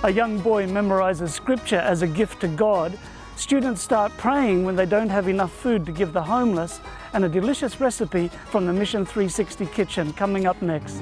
A young boy memorizes scripture as a gift to God. Students start praying when they don't have enough food to give the homeless, and a delicious recipe from the Mission 360 kitchen coming up next.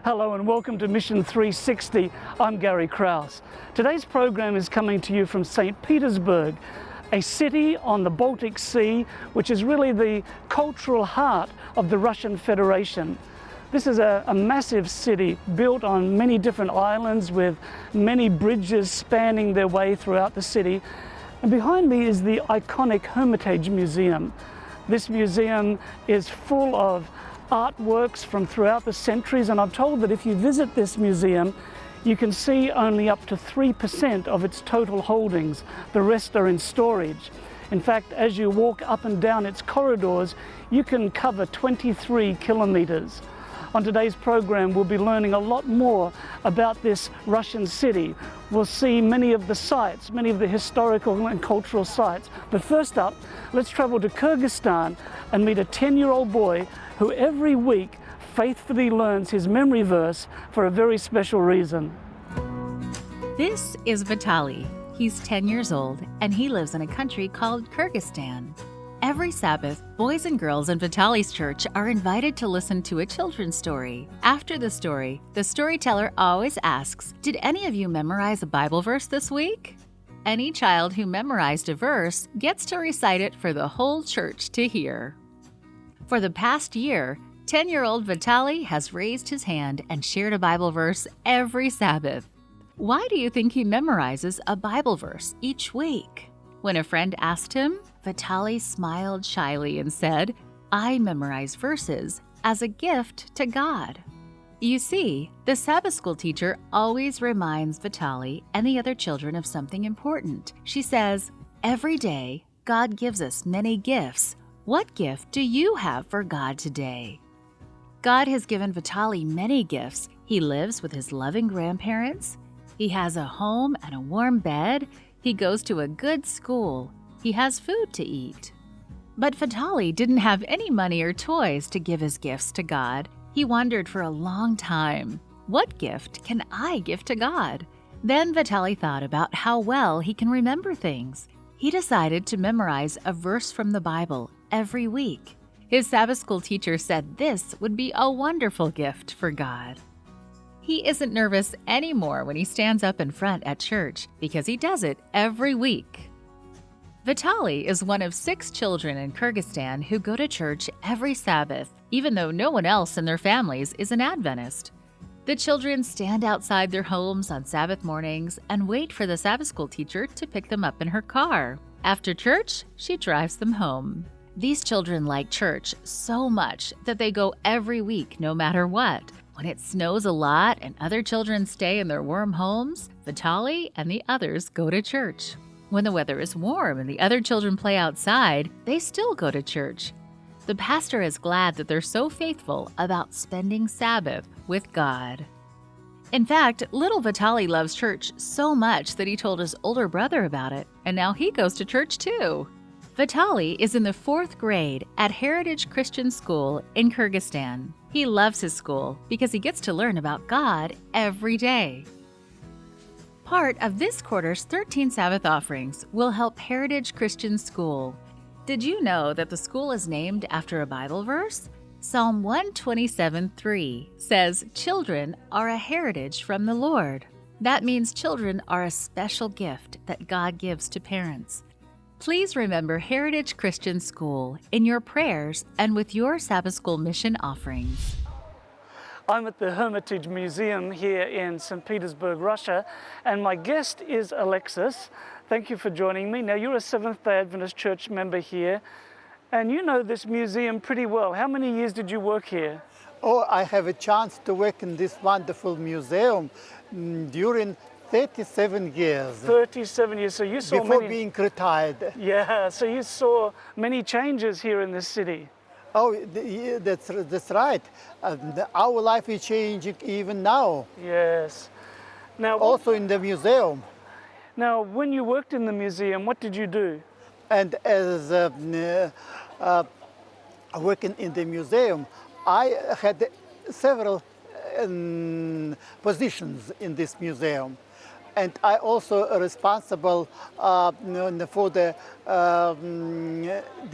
Hello and welcome to Mission 360. I'm Gary Krause. Today's program is coming to you from St. Petersburg, a city on the Baltic Sea, which is really the cultural heart of the Russian Federation. This is a massive city built on many different islands with many bridges spanning their way throughout the city. And behind me is the iconic Hermitage Museum. This museum is full of artworks from throughout the centuries, and I'm told that if you visit this museum, you can see only up to 3% of its total holdings. The rest are in storage. In fact, as you walk up and down its corridors, you can cover 23 kilometers. On today's program, we'll be learning a lot more about this Russian city. We'll see many of the sites, many of the historical and cultural sites. But first up, let's travel to Kyrgyzstan and meet a 10-year-old boy who every week faithfully learns his memory verse for a very special reason. This is Vitaly. He's 10 years old and he lives in a country called Kyrgyzstan. Every Sabbath, boys and girls in Vitaly's church are invited to listen to a children's story. After the story, the storyteller always asks, "Did any of you memorize a Bible verse this week?" Any child who memorized a verse gets to recite it for the whole church to hear. For the past year, 10-year-old Vitaly has raised his hand and shared a Bible verse every Sabbath. Why do you think he memorizes a Bible verse each week? When a friend asked him, Vitaly smiled shyly and said, "I memorize verses as a gift to God." You see, the Sabbath school teacher always reminds Vitaly and the other children of something important. She says, "Every day, God gives us many gifts. What gift do you have for God today?" God has given Vitaly many gifts. He lives with his loving grandparents. He has a home and a warm bed. He goes to a good school. He has food to eat. But Vitaly didn't have any money or toys to give his gifts to God. He wondered for a long time, what gift can I give to God? Then Vitaly thought about how well he can remember things. He decided to memorize a verse from the Bible every week. His Sabbath school teacher said this would be a wonderful gift for God. He isn't nervous anymore when he stands up in front at church because he does it every week. Vitaly is one of 6 children in Kyrgyzstan who go to church every Sabbath, even though no one else in their families is an Adventist. The children stand outside their homes on Sabbath mornings and wait for the Sabbath school teacher to pick them up in her car. After church, she drives them home. These children like church so much that they go every week no matter what. When it snows a lot and other children stay in their warm homes, Vitaly and the others go to church. When the weather is warm and the other children play outside, they still go to church. The pastor is glad that they're so faithful about spending Sabbath with God. In fact, little Vitaly loves church so much that he told his older brother about it, and now he goes to church too. Vitaly is in the 4th grade at Heritage Christian School in Kyrgyzstan. He loves his school because he gets to learn about God every day. Part of this quarter's 13 Sabbath offerings will help Heritage Christian School. Did you know that the school is named after a Bible verse? Psalm 127:3 says, "Children are a heritage from the Lord." That means children are a special gift that God gives to parents. Please remember Heritage Christian School in your prayers and with your Sabbath School mission offerings. I'm at the Hermitage Museum here in St. Petersburg, Russia, and my guest is Alexis. Thank you for joining me. Now, you're a Seventh-day Adventist Church member here, and you know this museum pretty well. How many years did you work here? Oh, I have a chance to work in this wonderful museum during 37 years 37 years. So you saw before many... being retired. Yeah, so you saw many changes here in this city. Oh, yeah, that's right. Our life is changing even now. Yes. Now, Also in the museum. now, when you worked in the museum, what did you do? And as working in the museum, I had several positions in this museum. And I also responsible for the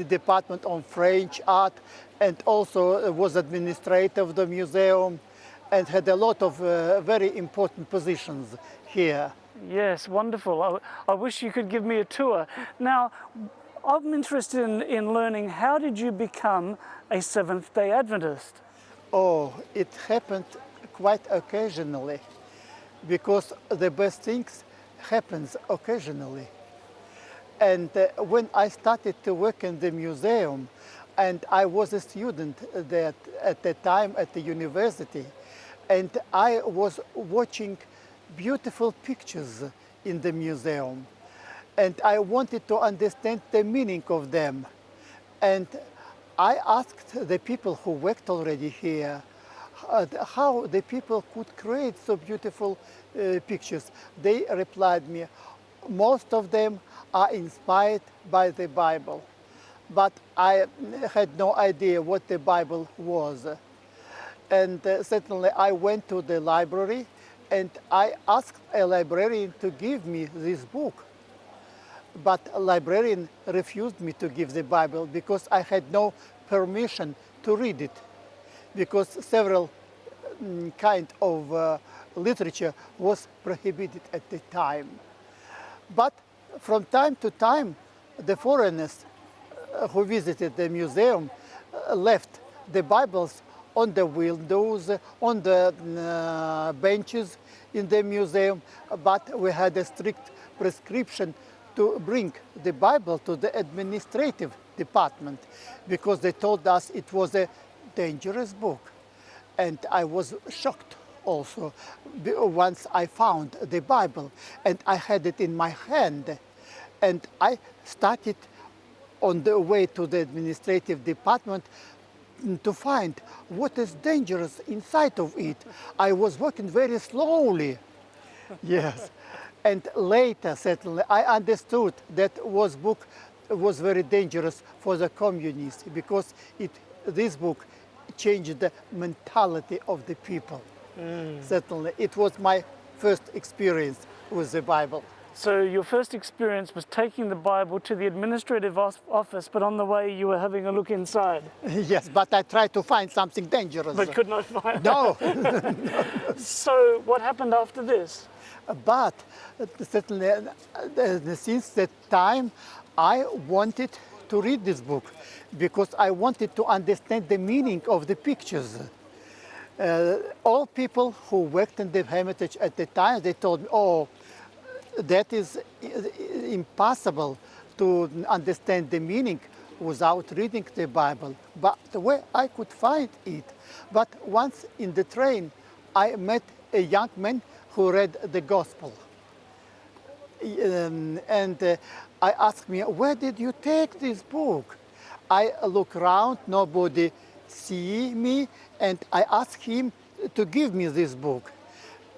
department on French art, and also was administrator of the museum, and had a lot of very important positions here. Yes, wonderful. I wish you could give me a tour. Now, I'm interested in learning, how did you become a Seventh-day Adventist? Oh, it happened quite occasionally, because the best things happens occasionally. And when I started to work in the museum, and I was a student that at the time at the university, and I was watching beautiful pictures in the museum, and I wanted to understand the meaning of them. And I asked the people who worked already here how the people could create so beautiful pictures. They replied me, most of them are inspired by the Bible. But I had no idea what the Bible was. And certainly I went to the library and I asked a librarian to give me this book. But a librarian refused me to give the Bible because I had no permission to read it, because several kind of literature was prohibited at the time. But from time to time, the foreigners who visited the museum left the Bibles on the windows, on the benches in the museum, but we had a strict prescription to bring the Bible to the administrative department, because they told us it was a dangerous book. And I was shocked also once I found the Bible and I had it in my hand, and I started on the way to the administrative department to find what is dangerous inside of it. I was working very slowly. Yes. And later, certainly, I understood that book was very dangerous for the communists, because this book changed the mentality of the people. Certainly, it was my first experience with the Bible. So your first experience was taking the Bible to the administrative office, but on the way you were having a look inside. Yes, but I tried to find something dangerous. But could not find No. So what happened after this? But certainly, since that time, I wanted to read this book because I wanted to understand the meaning of the pictures. All people who worked in the Hermitage at the time, they told me, oh, that is impossible to understand the meaning without reading the Bible. But where I could find it. But once in the train, I met a young man who read the Gospel. And I asked me, where did you take this book? I look around, nobody see me, and I asked him to give me this book.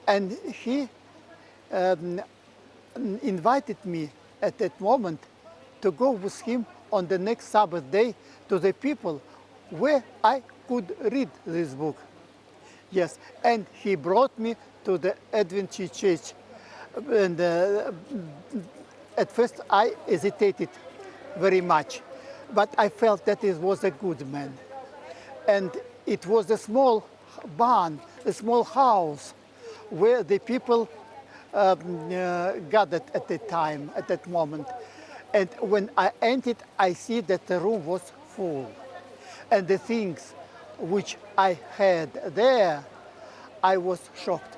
And he invited me at that moment to go with him on the next Sabbath day to the people where I could read this book. Yes, and he brought me to the Adventist church. And at first I hesitated very much, but I felt that he was a good man. And it was a small barn, a small house, where the people gathered at the time, at that moment. And when I entered, I see that the room was full. And the things which I had there, I was shocked.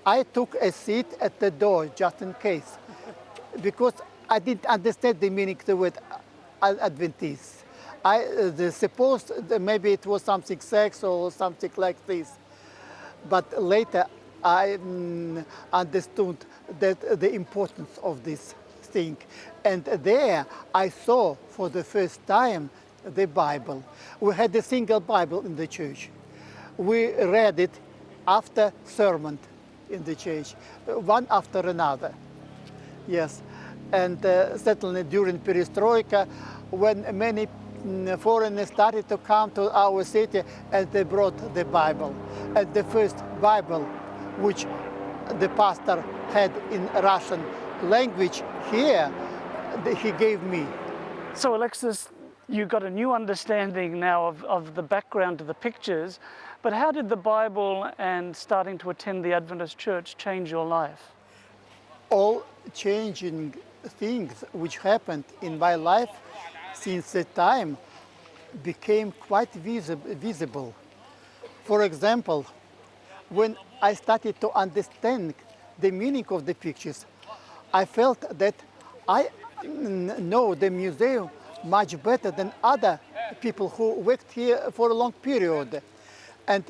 I took a seat at the door just in case, because I didn't understand the meaning of the word Adventist. I supposed that maybe it was something sex or something like this. But later I understood that the importance of this thing. And there I saw for the first time the Bible. We had a single Bible in the church. We read it after sermon in the church, one after another. Yes, and certainly during Perestroika, when many foreigners started to come to our city, and they brought the Bible. And the first Bible, which the pastor had in Russian language here, he gave me. So Alexis, you got a new understanding now of the background to the pictures, but how did the Bible and starting to attend the Adventist church change your life? All changing things which happened in my life since that time became quite visible. For example, when I started to understand the meaning of the pictures, I felt that I know the museum much better than other people who worked here for a long period. And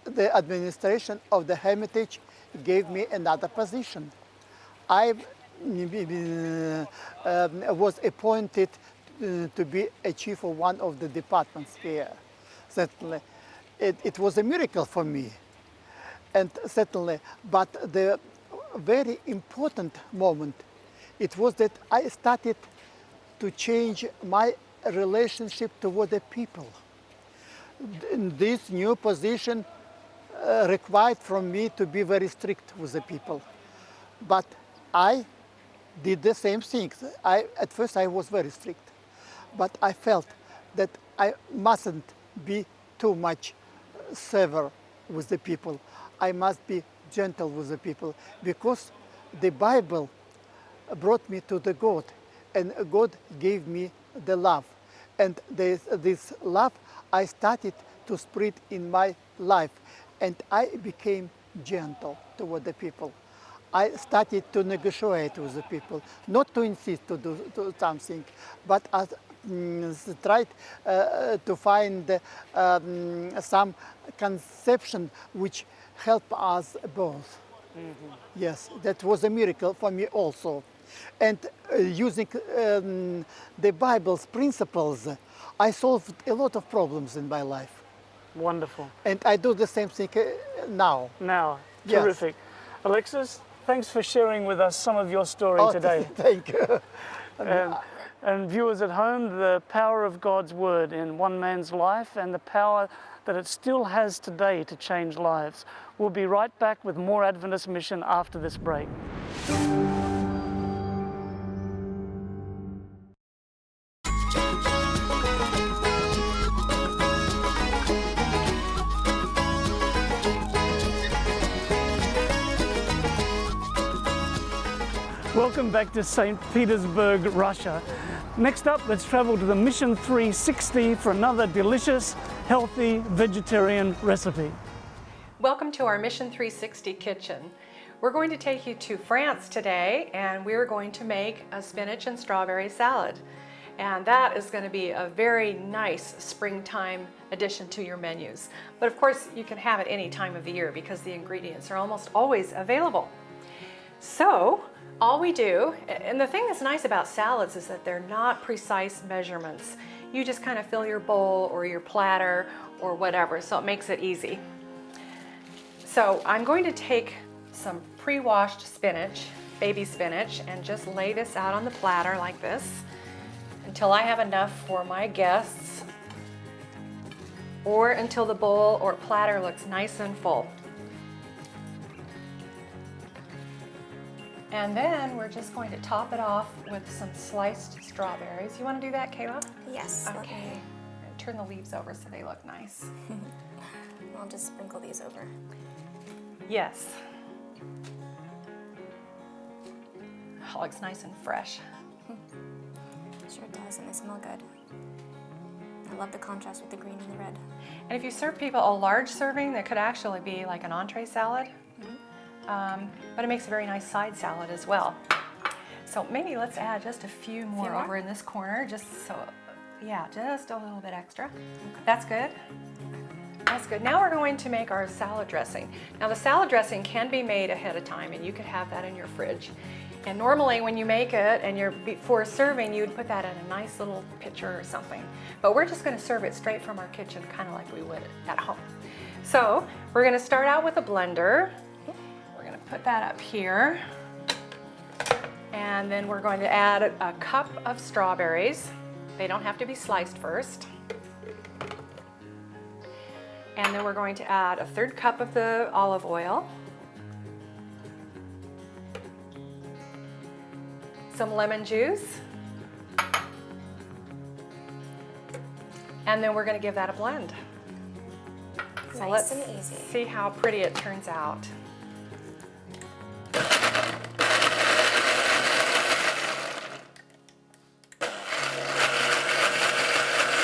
the administration of the Hermitage gave me another position. I was appointed to be a chief of one of the departments here. Certainly, it was a miracle for me. And certainly, but the very important moment, it was that I started to change my relationship toward the people. This new position required from me to be very strict with the people. But I did the same thing. At first I was very strict, but I felt that I mustn't be too much severe with the people. I must be gentle with the people, because the Bible brought me to the God, and God gave me the love. And this love I started to spread in my life, and I became gentle toward the people. I started to negotiate with the people, not to insist to do something, but tried to find some conception which help us both. Mm-hmm. Yes, that was a miracle for me also. And using the Bible's principles, I solved a lot of problems in my life. Wonderful. And I do the same thing now. Now, Yes. terrific. Alexis, thanks for sharing with us some of your story today. Thank you. And viewers at home, the power of God's Word in one man's life and the power that it still has today to change lives. We'll be right back with more Adventist Mission after this break. Welcome back to St. Petersburg, Russia. Next up, let's travel to the Mission 360 for another delicious, healthy vegetarian recipe. Welcome to our Mission 360 kitchen. We're going to take you to France today, and we're going to make a spinach and strawberry salad. And that is going to be a very nice springtime addition to your menus. But of course, you can have it any time of the year because the ingredients are almost always available. So, all we do, and the thing that's nice about salads is that they're not precise measurements. You just kind of fill your bowl or your platter or whatever, so it makes it easy. So I'm going to take some pre-washed spinach, baby spinach, and just lay this out on the platter like this until I have enough for my guests, or until the bowl or platter looks nice and full. And then we're just going to top it off with some sliced strawberries. You want to do that, Kayla? Yes. Okay. And turn the leaves over so they look nice. I'll just sprinkle these over. Yes. Oh, looks nice and fresh. Sure does, and they smell good. I love the contrast with the green and the red. And if you serve people a large serving, that could actually be like an entree salad. But it makes a very nice side salad as well. So maybe let's add just a few more over in this corner, just so, yeah, just a little bit extra. Okay. That's good. That's good. Now we're going to make our salad dressing. Now the salad dressing can be made ahead of time, and you could have that in your fridge. And normally when you make it and you're before serving, you'd put that in a nice little pitcher or something. But we're just going to serve it straight from our kitchen, kind of like we would at home. So we're going to start out with a blender. We're going to put that up here. And then we're going to add a cup of strawberries. They don't have to be sliced first. And then we're going to add a 1/3 cup of the olive oil, some lemon juice, and then we're going to give that a blend. So Nice let's and easy. see how pretty it turns out.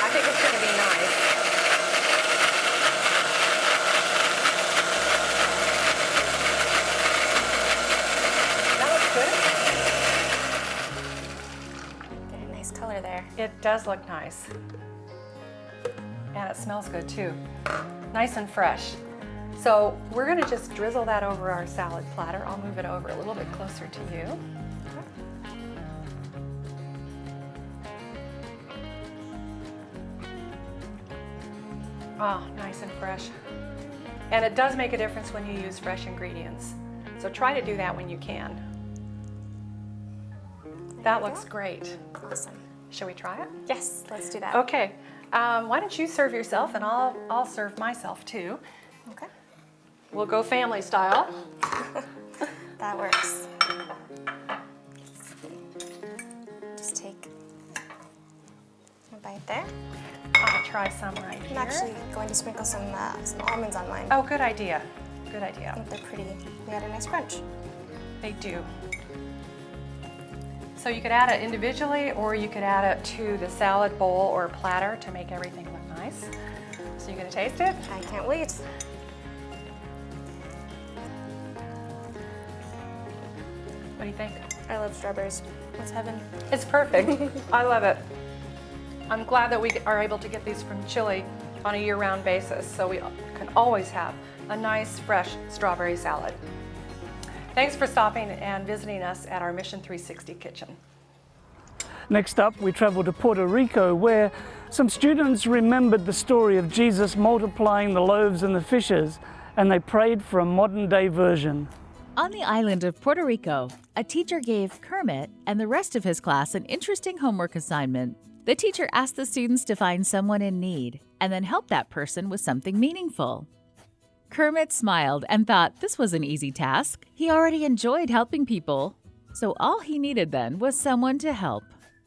I think it's going to be nice. That looks good. Get a nice color there. It does look nice. And it smells good too. Nice and fresh. So we're going to just drizzle that over our salad platter. I'll move it over a little bit closer to you. Oh, nice and fresh. And it does make a difference when you use fresh ingredients. So try to do that when you can. That looks great. Awesome. Shall we try it? Yes, let's do that. Okay. Why don't you serve yourself and I'll serve myself too. Okay. We'll go family style. That works. Just take a bite there. I'll try some right I'm here. actually going to sprinkle some almonds on mine. Oh, good idea. Good I idea. think they're pretty. They add a nice crunch. They do. So you could add it individually or you could add it to the salad bowl or platter to make everything look nice. So you gonna taste it? I can't wait. What do you think? I love strawberries. It's heaven. It's perfect. I love it. I'm glad that we are able to get these from Chile on a year-round basis, so we can always have a nice, fresh strawberry salad. Thanks for stopping and visiting us at our Mission 360 kitchen. Next up, we travel to Puerto Rico, where some students remembered the story of Jesus multiplying the loaves and the fishes, and they prayed for a modern-day version. On the island of Puerto Rico, a teacher gave Kermit and the rest of his class an interesting homework assignment. The teacher asked the students to find someone in need and then help that person with something meaningful. Kermit smiled and thought this was an easy task. He already enjoyed helping people, so all he needed then was someone to help.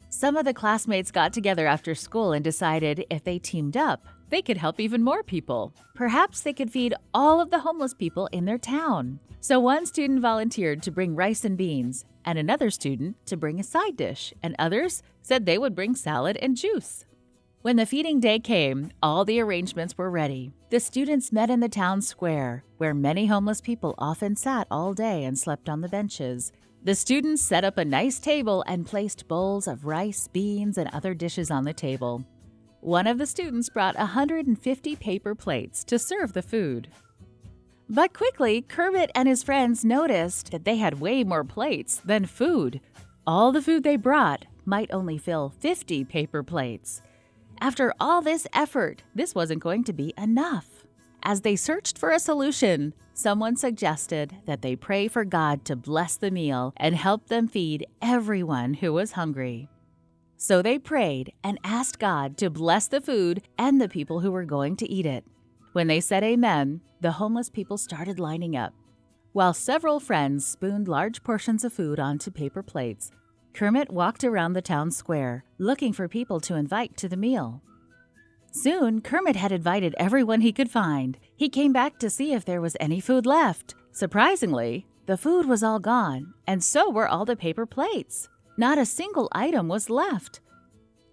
Some of the classmates got together after school and decided if they teamed up, they could help even more people. Perhaps they could feed all of the homeless people in their town. So one student volunteered to bring rice and beans, and another student to bring a side dish, and others said they would bring salad and juice. When the feeding day came, all the arrangements were ready. The students met in the town square, where many homeless people often sat all day and slept on the benches. The students set up a nice table and placed bowls of rice, beans, and other dishes on the table. One of the students brought 150 paper plates to serve the food. But quickly, Kermit and his friends noticed that they had way more plates than food. All the food they brought might only fill 50 paper plates. After all this effort, this wasn't going to be enough. As they searched for a solution, someone suggested that they pray for God to bless the meal and help them feed everyone who was hungry. So they prayed and asked God to bless the food and the people who were going to eat it. When they said amen, the homeless people started lining up. While several friends spooned large portions of food onto paper plates, Kermit walked around the town square, looking for people to invite to the meal. Soon, Kermit had invited everyone he could find. He came back to see if there was any food left. Surprisingly, the food was all gone, and so were all the paper plates. Not a single item was left.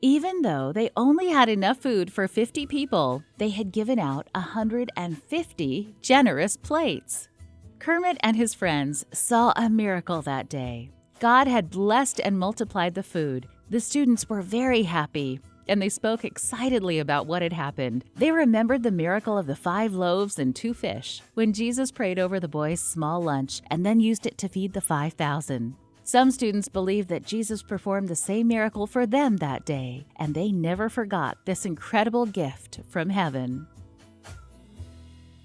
Even though they only had enough food for 50 people, they had given out 150 generous plates. Kermit and his friends saw a miracle that day. God had blessed and multiplied the food. The students were very happy. and they spoke excitedly about what had happened. They remembered the miracle of the 5 loaves and 2 fish, when Jesus prayed over the boys' small lunch and then used it to feed the 5,000. Some students believe that Jesus performed the same miracle for them that day, and they never forgot this incredible gift from heaven.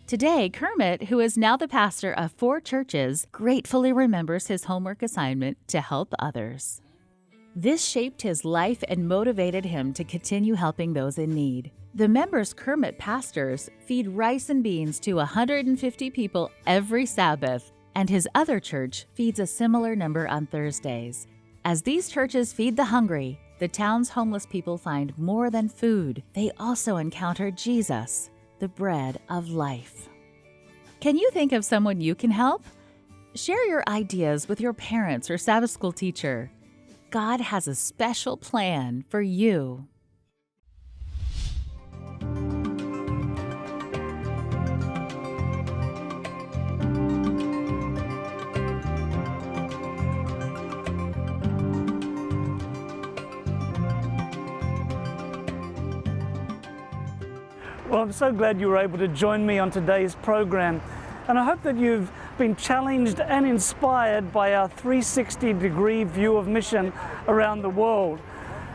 Today, Kermit, who is now the pastor of 4 churches, gratefully remembers his homework assignment to help others. This shaped his life and motivated him to continue helping those in need. The members Kermit pastors feed rice and beans to 150 people every Sabbath, and his other church feeds a similar number on Thursdays. As these churches feed the hungry, the town's homeless people find more than food. They also encounter Jesus, the bread of life. Can you think of someone you can help? Share your ideas with your parents or Sabbath school teacher. God has a special plan for you. Well, I'm so glad you were able to join me on today's program, and I hope that you've been challenged and inspired by our 360-degree view of mission around the world.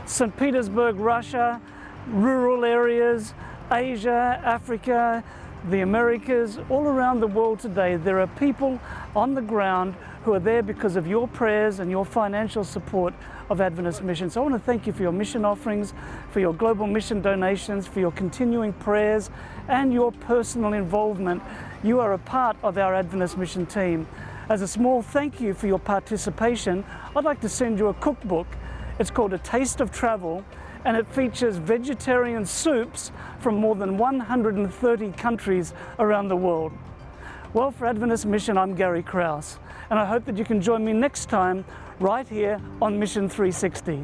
St. Petersburg, Russia, rural areas, Asia, Africa, the Americas, all around the world today, there are people on the ground who are there because of your prayers and your financial support of Adventist Mission. So I want to thank you for your mission offerings, for your global mission donations, for your continuing prayers, and your personal involvement. You are a part of our Adventist Mission team. As a small thank you for your participation, I'd like to send you a cookbook. It's called A Taste of Travel, and it features vegetarian soups from more than 130 countries around the world. Well, for Adventist Mission, I'm Gary Krause, and I hope that you can join me next time right here on Mission 360.